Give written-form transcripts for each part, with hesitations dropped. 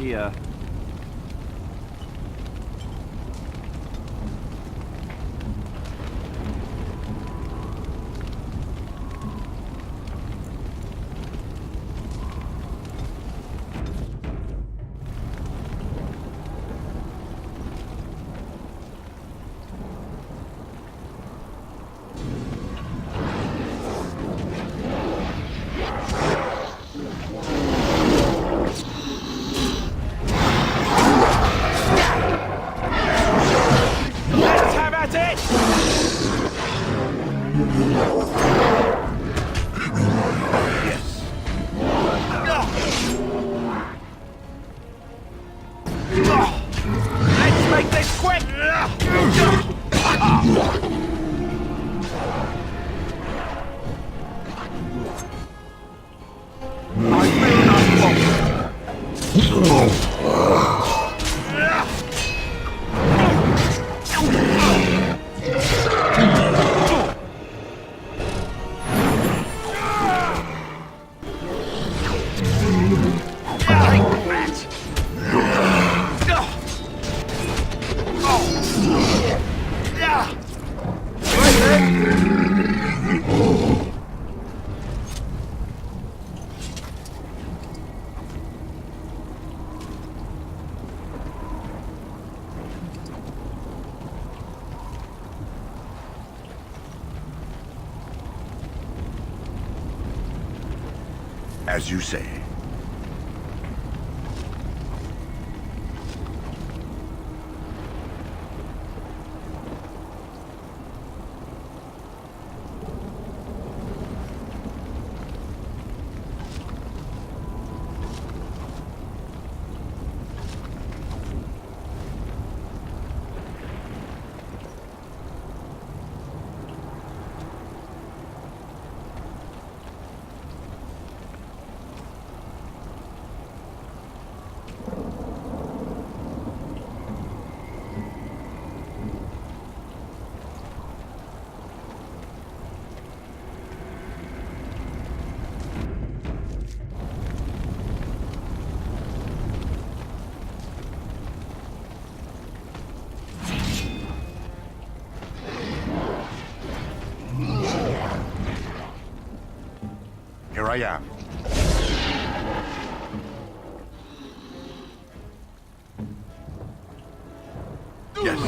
here. As you say. Here I am. Yes.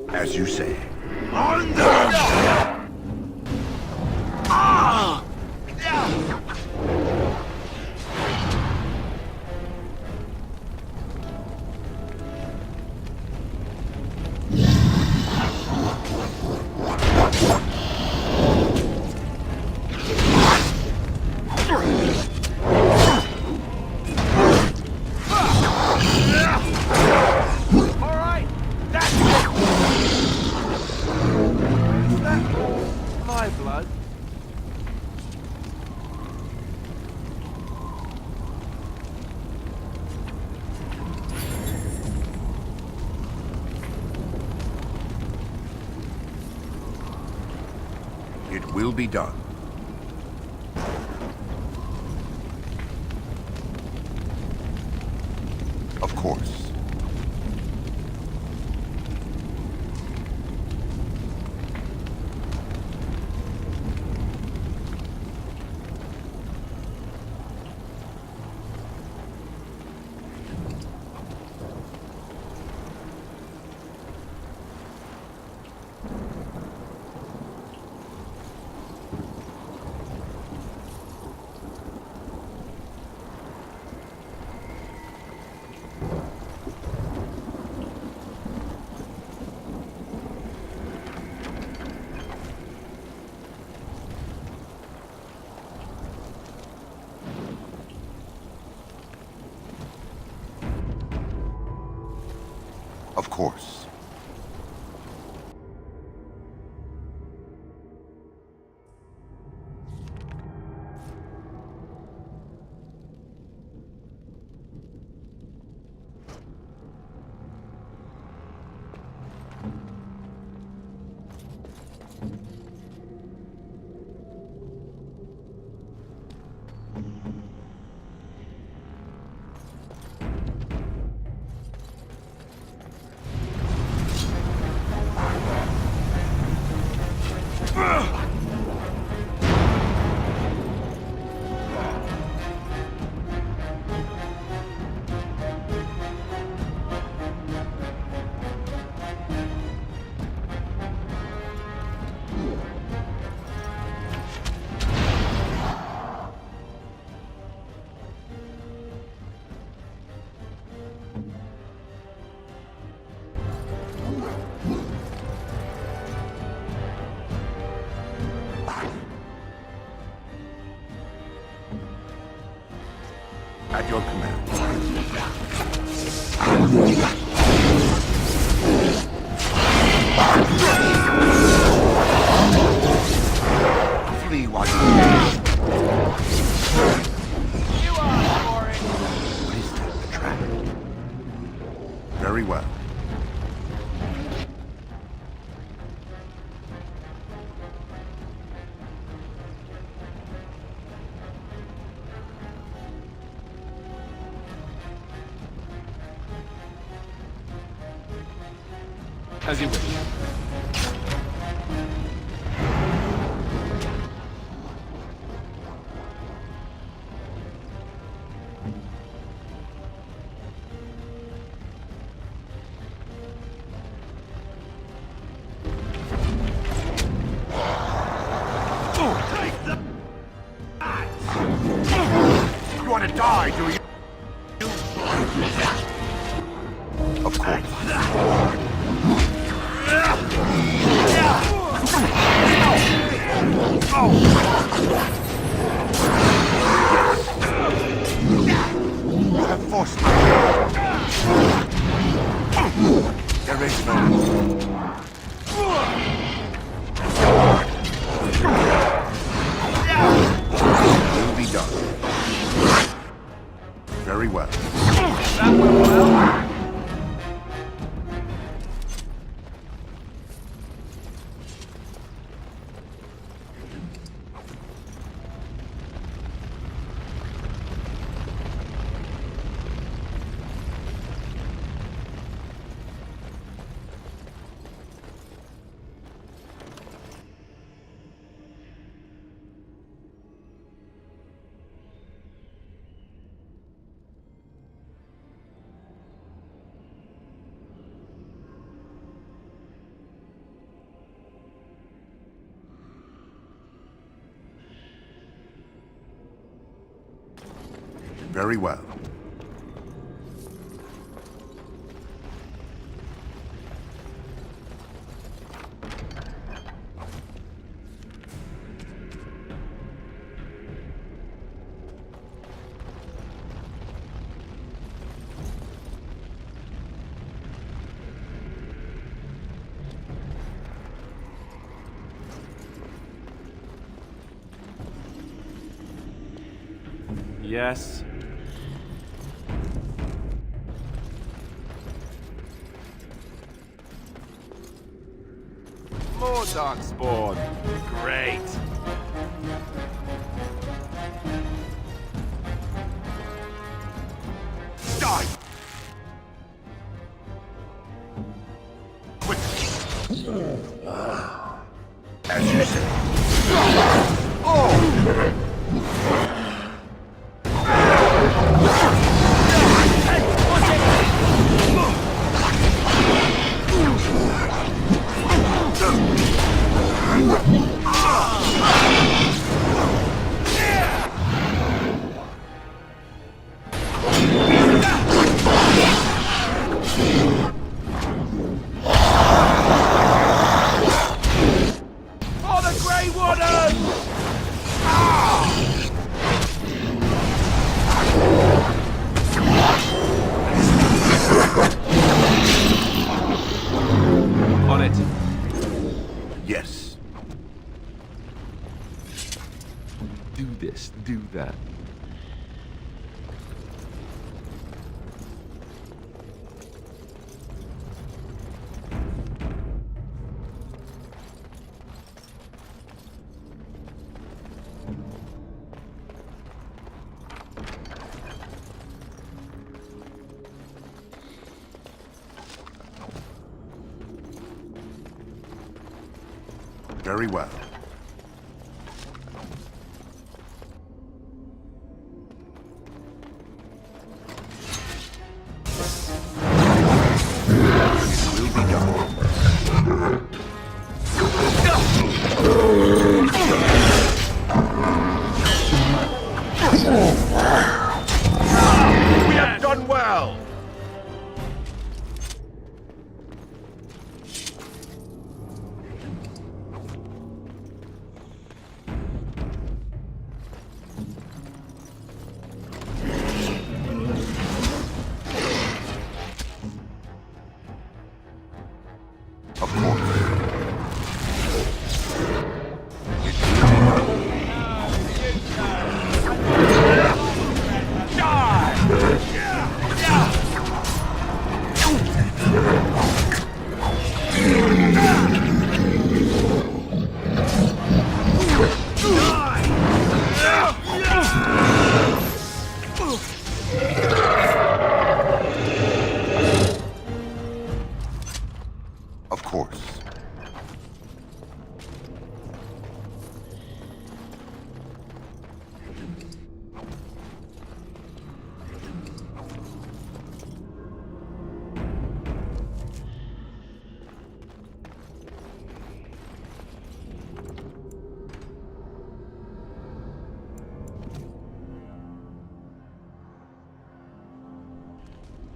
As you say. On them! It will be done. Of course. Of course. At your command. Flee while you can. You are for it. What is that? A trap? Very well. As you wish. You want to die, do you? Of course. You have forced me. There is no... Will be done. Very well. That went well. Very well. Yes. More darkspawn. Great. Die! Quick! As you say. Oh! do this, do that. Very well. It will be done. We have done well. Of course. Of course.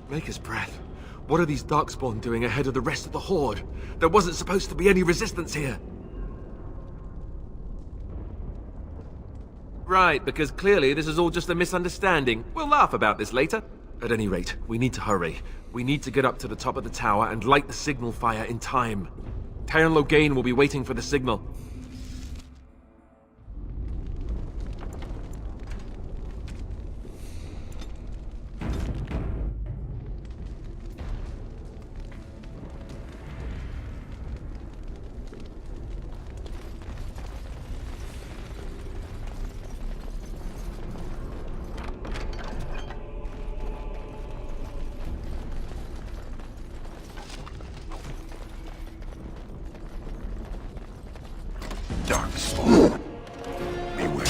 Maker's breath. What are these Darkspawn doing ahead of the rest of the Horde? There wasn't supposed to be any resistance here. Right, because clearly this is all just a misunderstanding. We'll laugh about this later. At any rate, we need to hurry. We need to get up to the top of the tower and light the signal fire in time. Taron Logain will be waiting for the signal. Darkspawn. Beware.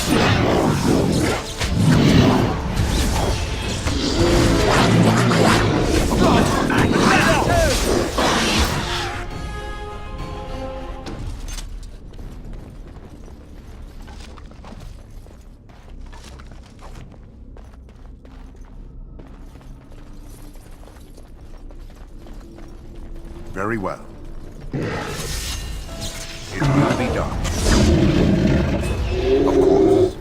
Very well. It will be done. Of course.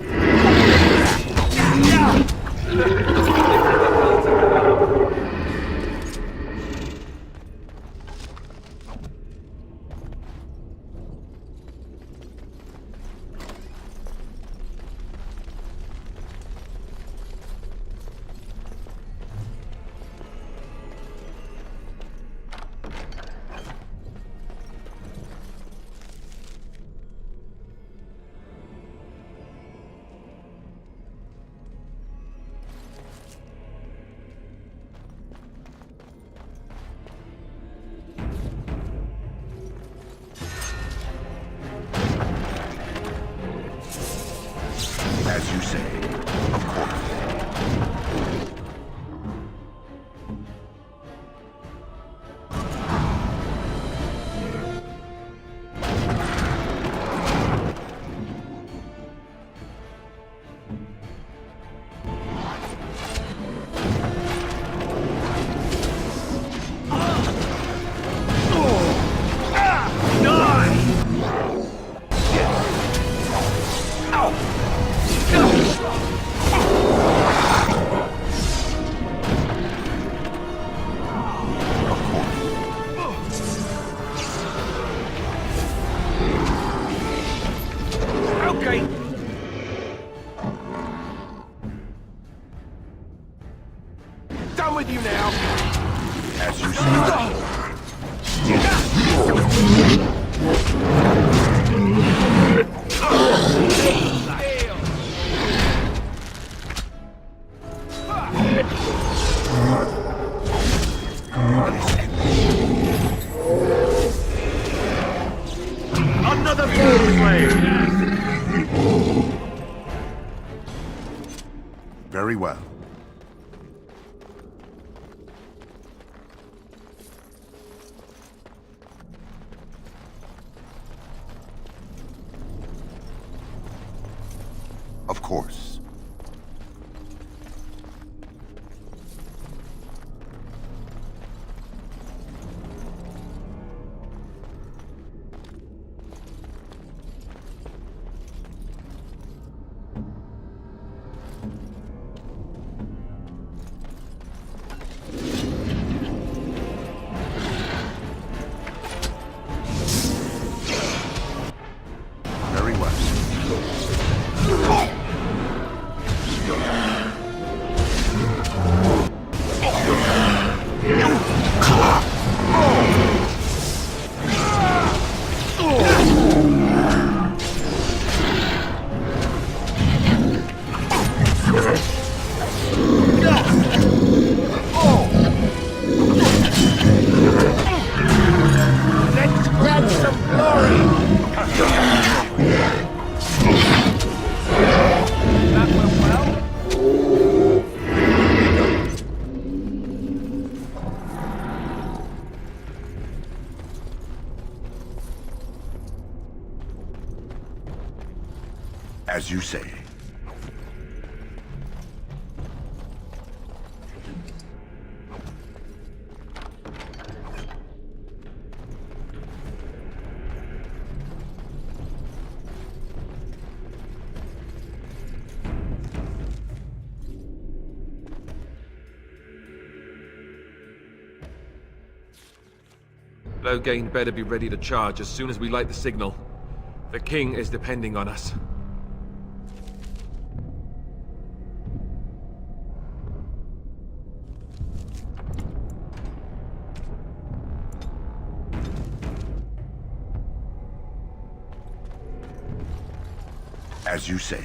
As you say, of course. with you now. As you say. Another ball slave. Very well. Of course. Very well. Let's grab some glory. That went well. As you say. Loghain better be ready to charge as soon as we light the signal. The king is depending on us. As you say.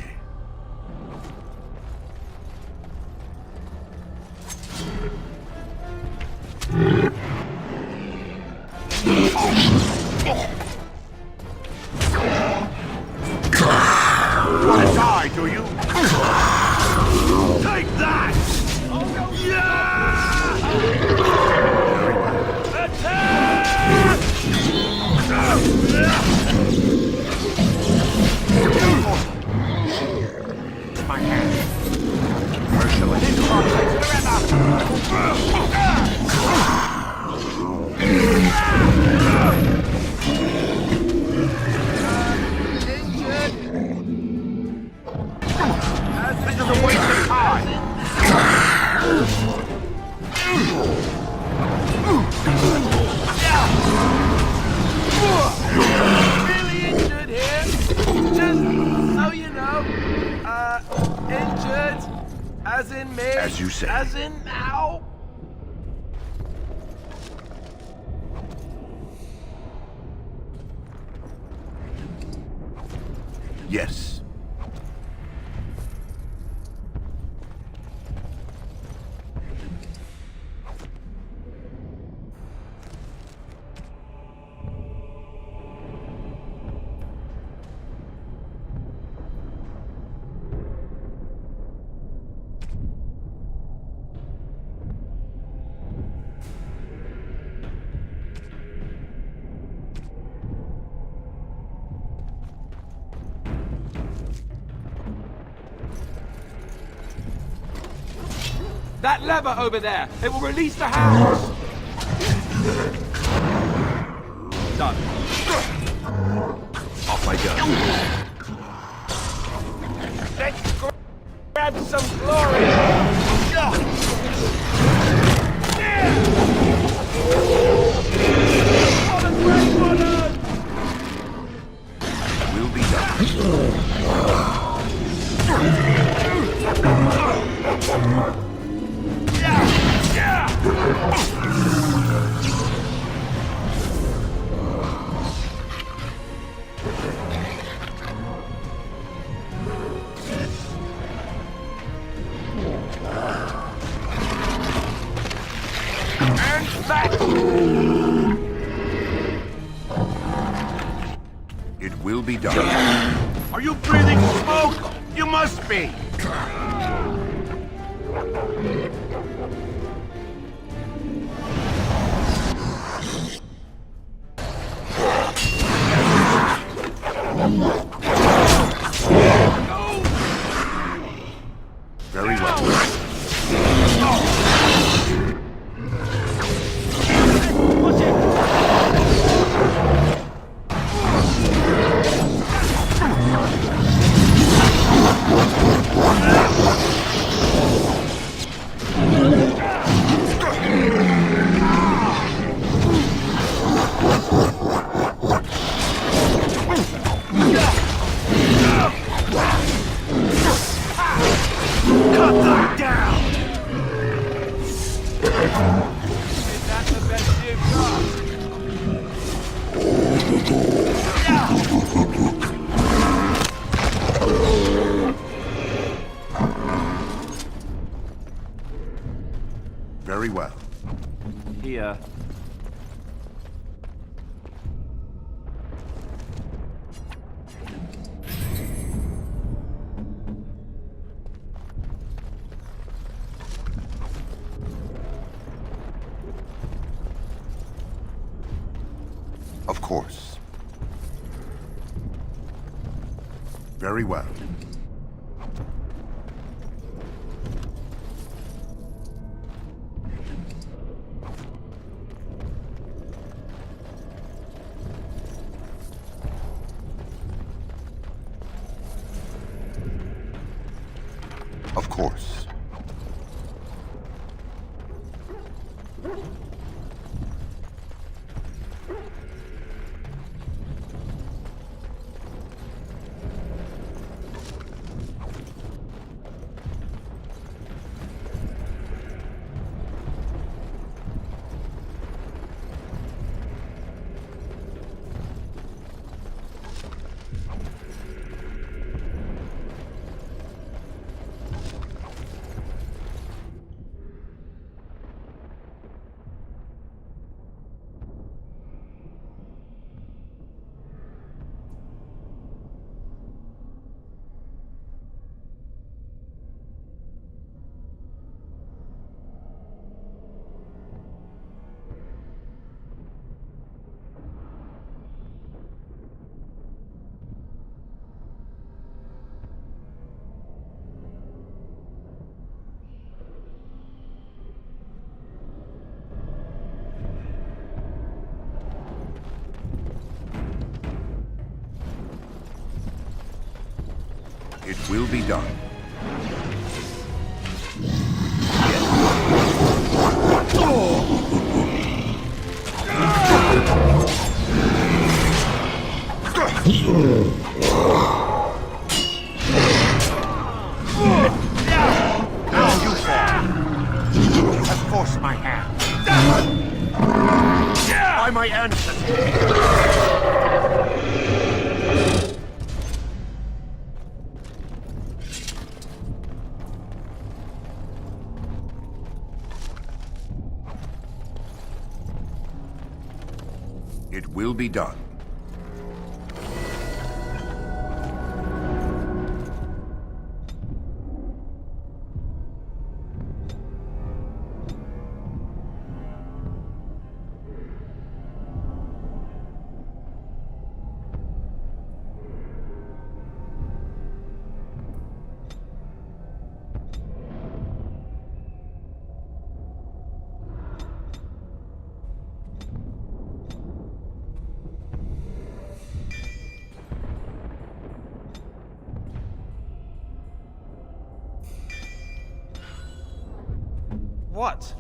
Wanna die, do you? Take that! Yeah! Attack! My hand. Merciless. This is a waste of time. Really injured here. Just so you know. Injured. As in me. As you say. As in now. Yes. That lever over there! It will release the hounds! Done. Off I go. Let's grab some glory. What a great honor! Will be done. Yeah! be done. Are you breathing smoke? You must be. Very well. Cut them down! Is that the best you've got? Very well. Here. Of course. Very well. Of course. It will be done. Now you fall. You have forced my hand. By my ancestors. It will be done. What?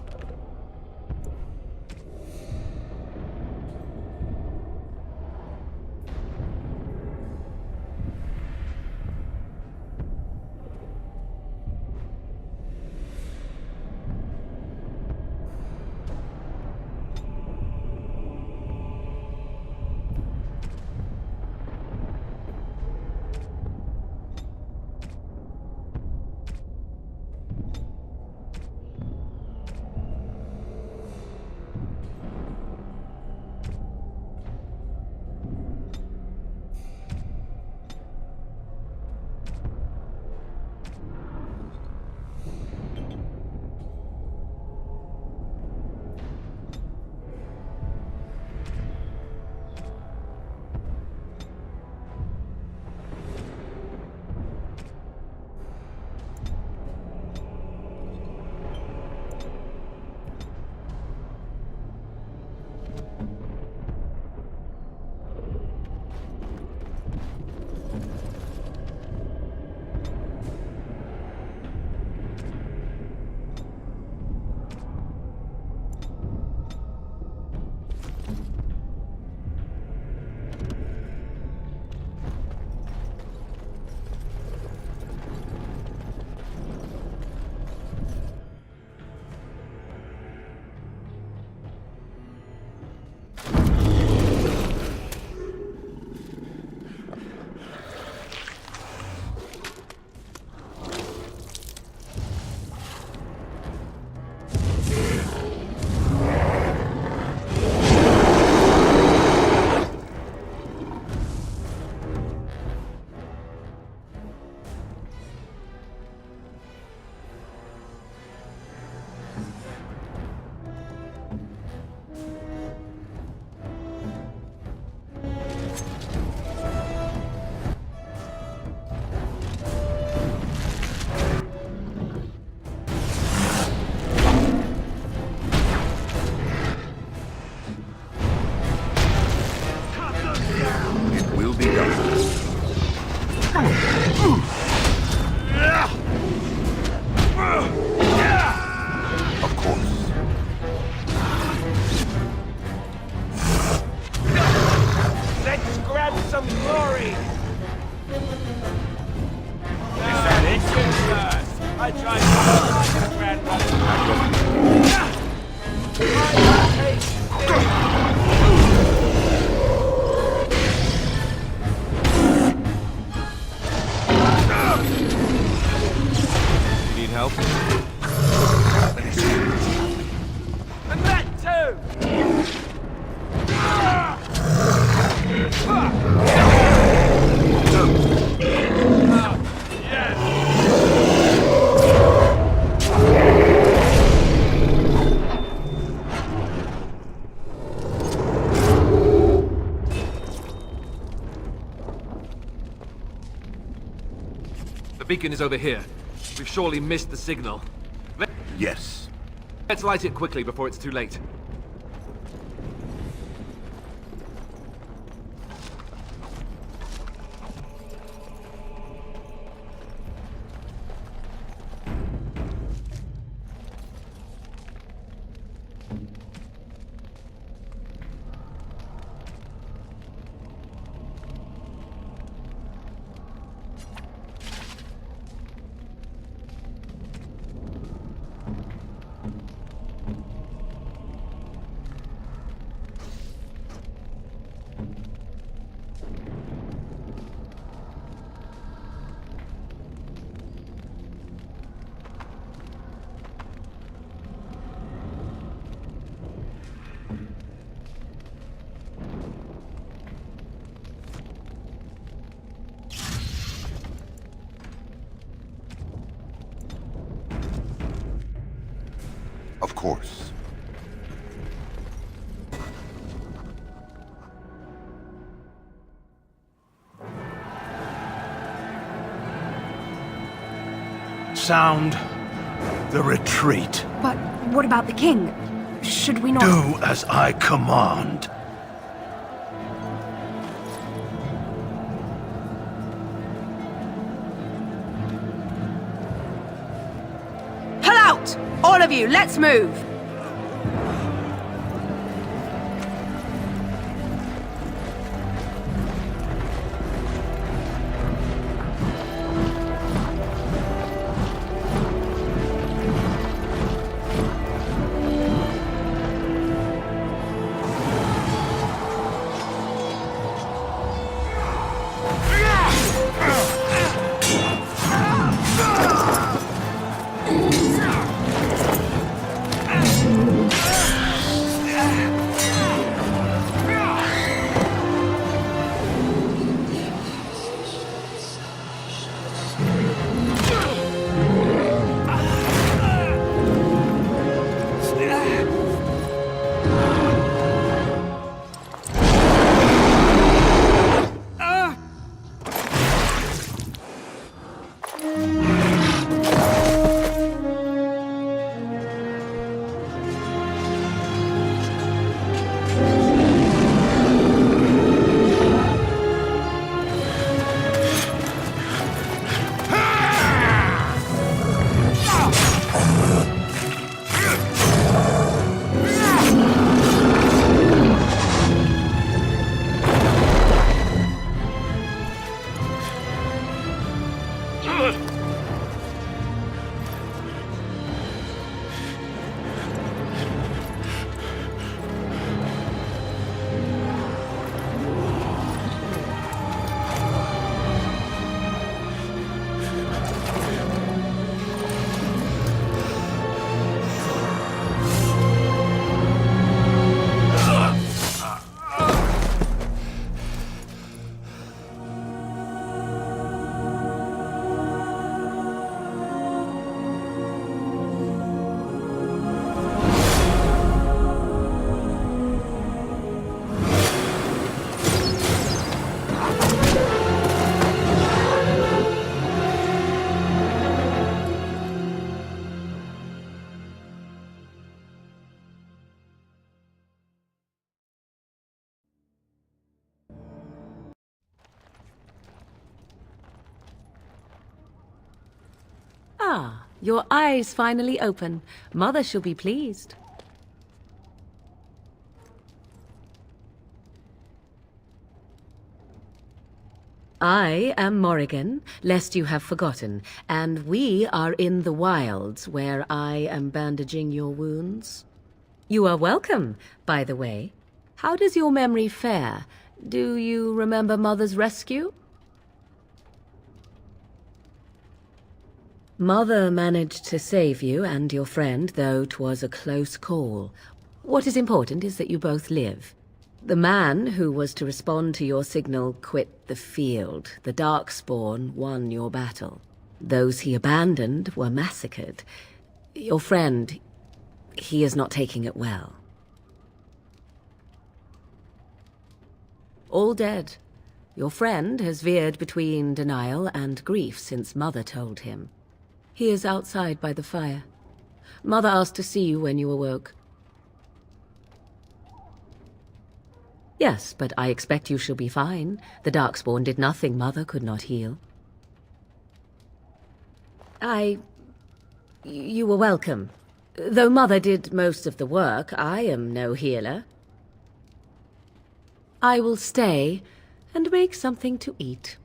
I tried to like a grandmother. Need help? And that too! The beacon is over here. We've surely missed the signal. Yes. Let's light it quickly before it's too late. Of course. Sound the retreat. But what about the king? Should we not... Do as I command. Pull out! All of you, let's move! Ah, your eyes finally open. Mother shall be pleased. I am Morrigan, lest you have forgotten, and we are in the wilds where I am bandaging your wounds. You are welcome, by the way. How does your memory fare? Do you remember Mother's rescue? Mother managed to save you and your friend, though 'twas a close call. What is important is that you both live. The man who was to respond to your signal quit the field. The Darkspawn won your battle. Those he abandoned were massacred. Your friend, he is not taking it well. All dead. Your friend has veered between denial and grief since Mother told him. He is outside by the fire. Mother asked to see you when you awoke. Yes, but I expect you shall be fine. The Darkspawn did nothing Mother could not heal. You were welcome. Though Mother did most of the work, I am no healer. I will stay and make something to eat.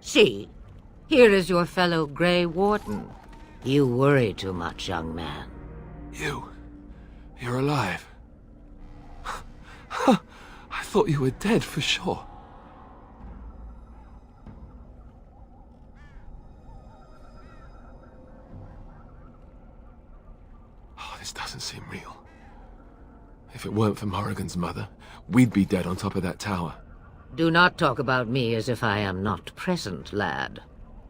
See, here is your fellow Grey Warden. You worry too much, young man. You're alive. I thought you were dead for sure. Oh, this doesn't seem real. If it weren't for Morrigan's mother, we'd be dead on top of that tower. Do not talk about me as if I am not present, lad.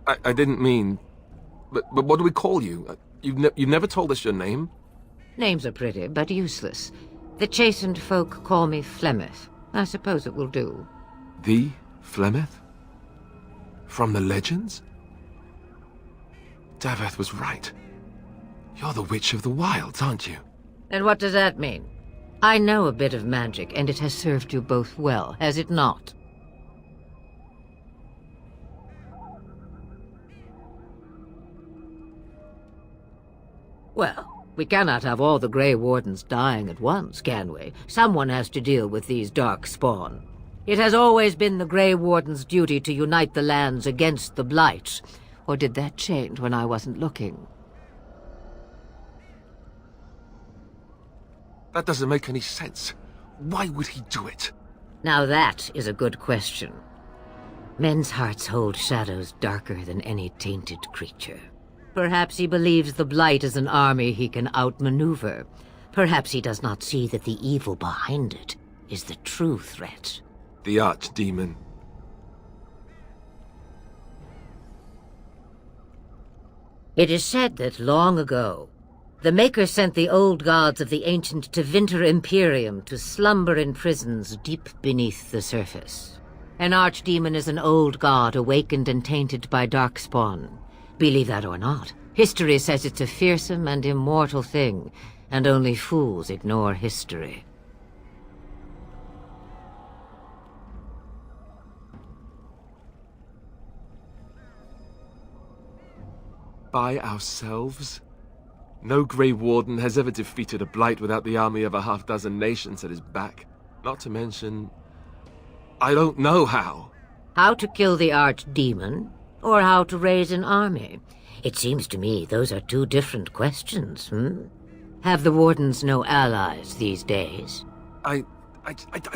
I didn't mean... But what do we call you? You've never told us your name? Names are pretty, but useless. The chastened folk call me Flemeth. I suppose it will do. The Flemeth? From the legends? Daveth was right. You're the Witch of the Wilds, aren't you? And what does that mean? I know a bit of magic, and it has served you both well, has it not? Well, we cannot have all the Grey Wardens dying at once, can we? Someone has to deal with these dark spawn. It has always been the Grey Warden's duty to unite the lands against the Blight. Or did that change when I wasn't looking? That doesn't make any sense. Why would he do it? Now that is a good question. Men's hearts hold shadows darker than any tainted creature. Perhaps he believes the Blight is an army he can outmaneuver. Perhaps he does not see that the evil behind it is the true threat. The Archdemon. It is said that long ago, the Maker sent the old gods of the ancient Tevinter Imperium to slumber in prisons deep beneath the surface. An archdemon is an old god awakened and tainted by darkspawn. Believe that or not, history says it's a fearsome and immortal thing, and only fools ignore history. By ourselves? No Grey Warden has ever defeated a Blight without the army of a half-dozen nations at his back. Not to mention... I don't know how. How to kill the archdemon, or how to raise an army? It seems to me those are two different questions, Have the Wardens no allies these days? I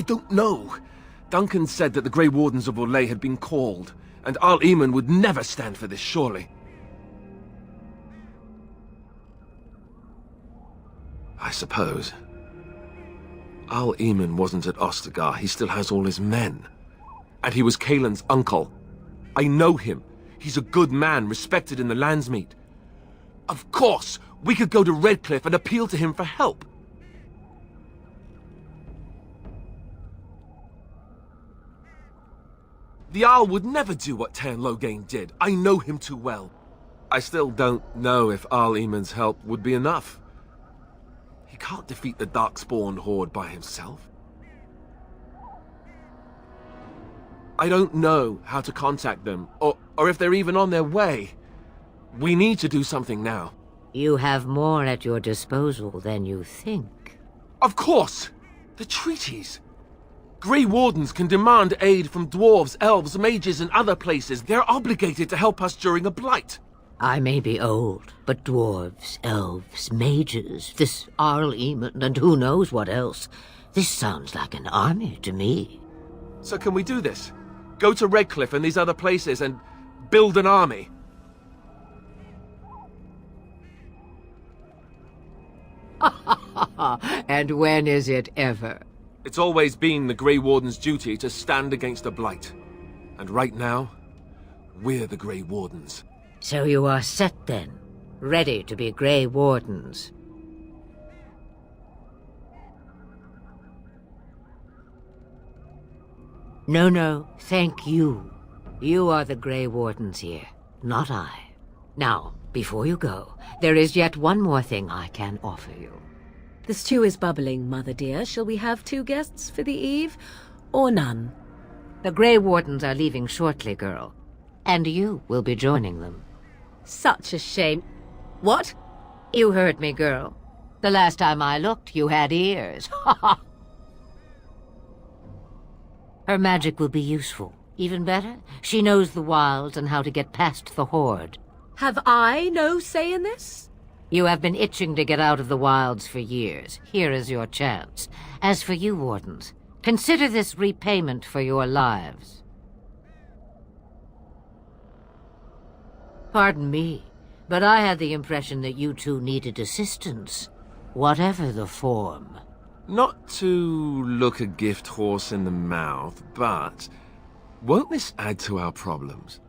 don't know. Duncan said that the Grey Wardens of Orlais had been called, and Al-Eamon would never stand for this, surely. I suppose. Al-Eamon wasn't at Ostagar. He still has all his men. And he was Kaelin's uncle. I know him. He's a good man, respected in the Landsmeet. Of course, we could go to Redcliffe and appeal to him for help. The Arl would never do what Tairn Loghain did. I know him too well. I still don't know if Al-Eamon's help would be enough. He can't defeat the Darkspawn horde by himself. I don't know how to contact them, or if they're even on their way. We need to do something now. You have more at your disposal than you think. Of course! The treaties! Grey Wardens can demand aid from dwarves, elves, mages, and other places. They're obligated to help us during a blight. I may be old, but dwarves, elves, mages, this Al-Eamon, and who knows what else. This sounds like an army to me. So can we do this? Go to Redcliffe and these other places and build an army? And when is it ever? It's always been the Grey Warden's duty to stand against a blight. And right now, we're the Grey Wardens. So you are set then, ready to be Grey Wardens. No, thank you. You are the Grey Wardens here, not I. Now, before you go, there is yet one more thing I can offer you. The stew is bubbling, Mother dear. Shall we have 2 guests for the eve, or none? The Grey Wardens are leaving shortly, girl. And you will be joining them. Such a shame. What? You heard me, girl. The last time I looked, you had ears. Her magic will be useful. Even better, she knows the wilds and how to get past the horde. Have I no say in this? You have been itching to get out of the wilds for years. Here is your chance. As for you, Wardens, consider this repayment for your lives. Pardon me, but I had the impression that you two needed assistance, whatever the form. Not to look a gift horse in the mouth, but won't this add to our problems?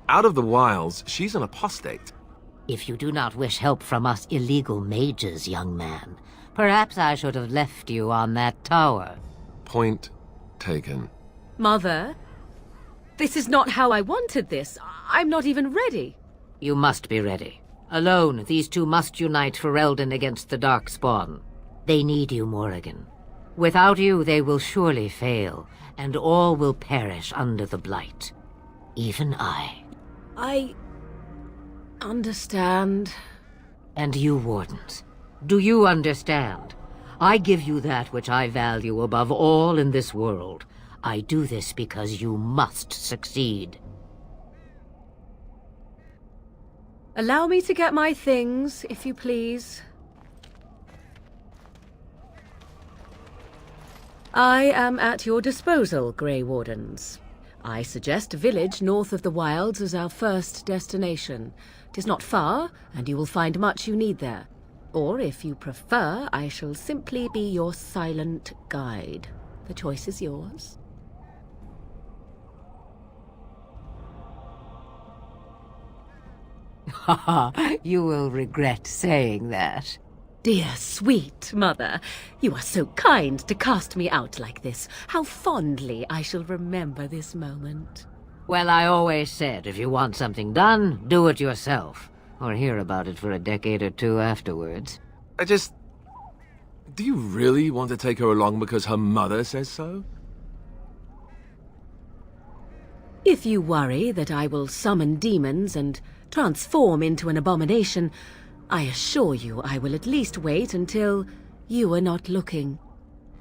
Out of the wilds, she's an apostate. If you do not wish help from us illegal mages, young man, perhaps I should have left you on that tower. Point taken. Mother, this is not how I wanted this. I'm not even ready. You must be ready. Alone, these two must unite for Eldon against the Darkspawn. They need you, Morrigan. Without you, they will surely fail, and all will perish under the Blight. Even I. I understand. And you, Wardens, do you understand? I give you that which I value above all in this world. I do this because you must succeed. Allow me to get my things, if you please. I am at your disposal, Grey Wardens. I suggest a village north of the Wilds as our first destination. 'Tis not far, and you will find much you need there. Or, if you prefer, I shall simply be your silent guide. The choice is yours. You will regret saying that. Dear, sweet mother, you are so kind to cast me out like this. How fondly I shall remember this moment. Well, I always said, if you want something done, do it yourself. Or hear about it for a decade or two afterwards. Do you really want to take her along because her mother says so? If you worry that I will summon demons and transform into an abomination, I assure you I will at least wait until you are not looking.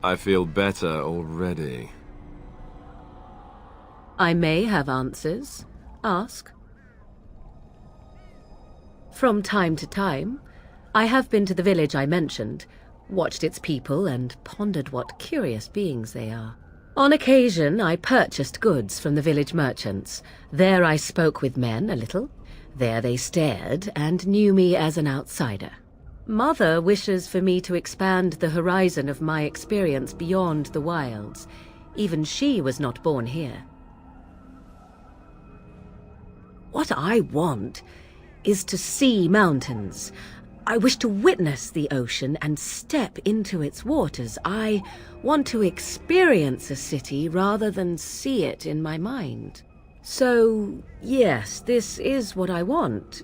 I feel better already. I may have answers. Ask. From time to time, I have been to the village I mentioned, watched its people, and pondered what curious beings they are. On occasion, I purchased goods from the village merchants. There I spoke with men a little. There they stared and knew me as an outsider. Mother wishes for me to expand the horizon of my experience beyond the wilds. Even she was not born here. What I want is to see mountains. I wish to witness the ocean and step into its waters. I want to experience a city rather than see it in my mind. So, yes, this is what I want.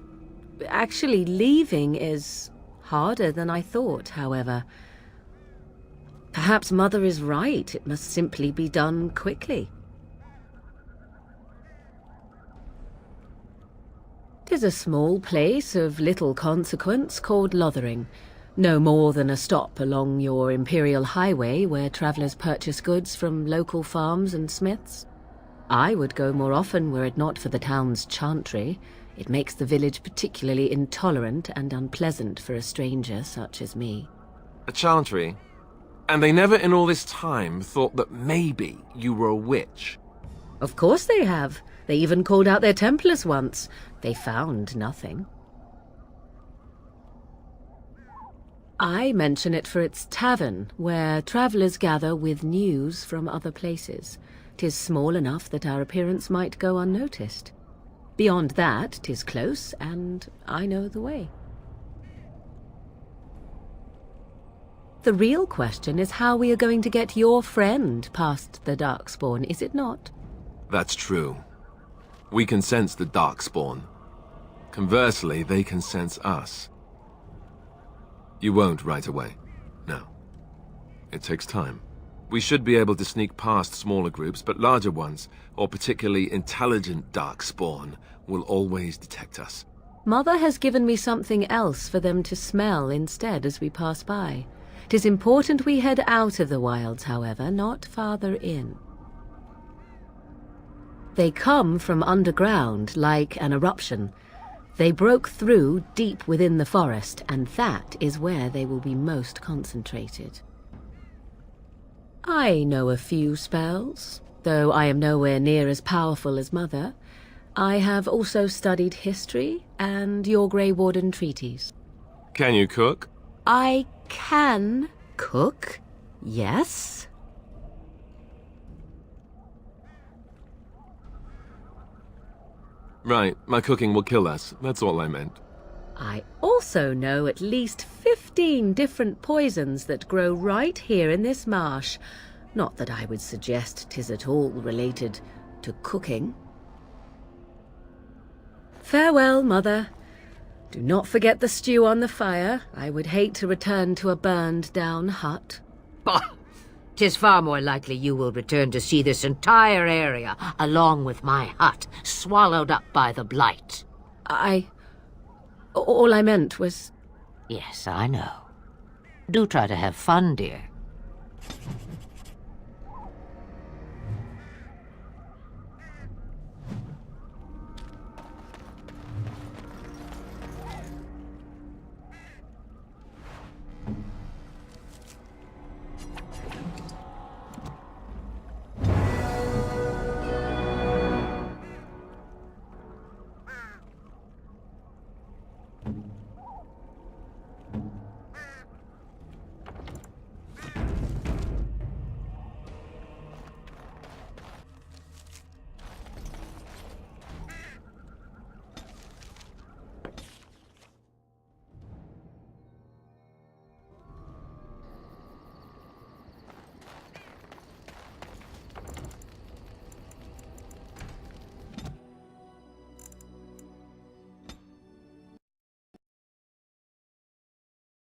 Actually, leaving is harder than I thought, however. Perhaps Mother is right. It must simply be done quickly. 'Tis a small place of little consequence called Lothering. No more than a stop along your imperial highway where travellers purchase goods from local farms and smiths. I would go more often were it not for the town's chantry. It makes the village particularly intolerant and unpleasant for a stranger such as me. A chantry? And they never in all this time thought that maybe you were a witch? Of course they have. They even called out their Templars once. They found nothing. I mention it for its tavern, where travellers gather with news from other places. 'Tis small enough that our appearance might go unnoticed. Beyond that, 'tis close, and I know the way. The real question is how we are going to get your friend past the Darkspawn, is it not? That's true. We can sense the Darkspawn. Conversely, they can sense us. You won't right away. No. It takes time. We should be able to sneak past smaller groups, but larger ones, or particularly intelligent Darkspawn, will always detect us. Mother has given me something else for them to smell instead as we pass by. 'Tis important we head out of the wilds, however, not farther in. They come from underground, like an eruption. They broke through deep within the forest, and that is where they will be most concentrated. I know a few spells, though I am nowhere near as powerful as Mother. I have also studied history and your Grey Warden treaties. Can you cook? I can cook, yes. Right, my cooking will kill us. That's all I meant. I also know at least 15 different poisons that grow right here in this marsh. Not that I would suggest 'tis at all related to cooking. Farewell, Mother. Do not forget the stew on the fire. I would hate to return to a burned-down hut. Bah! 'Tis far more likely you will return to see this entire area, along with my hut, swallowed up by the blight. All I meant was... Yes, I know. Do try to have fun, dear.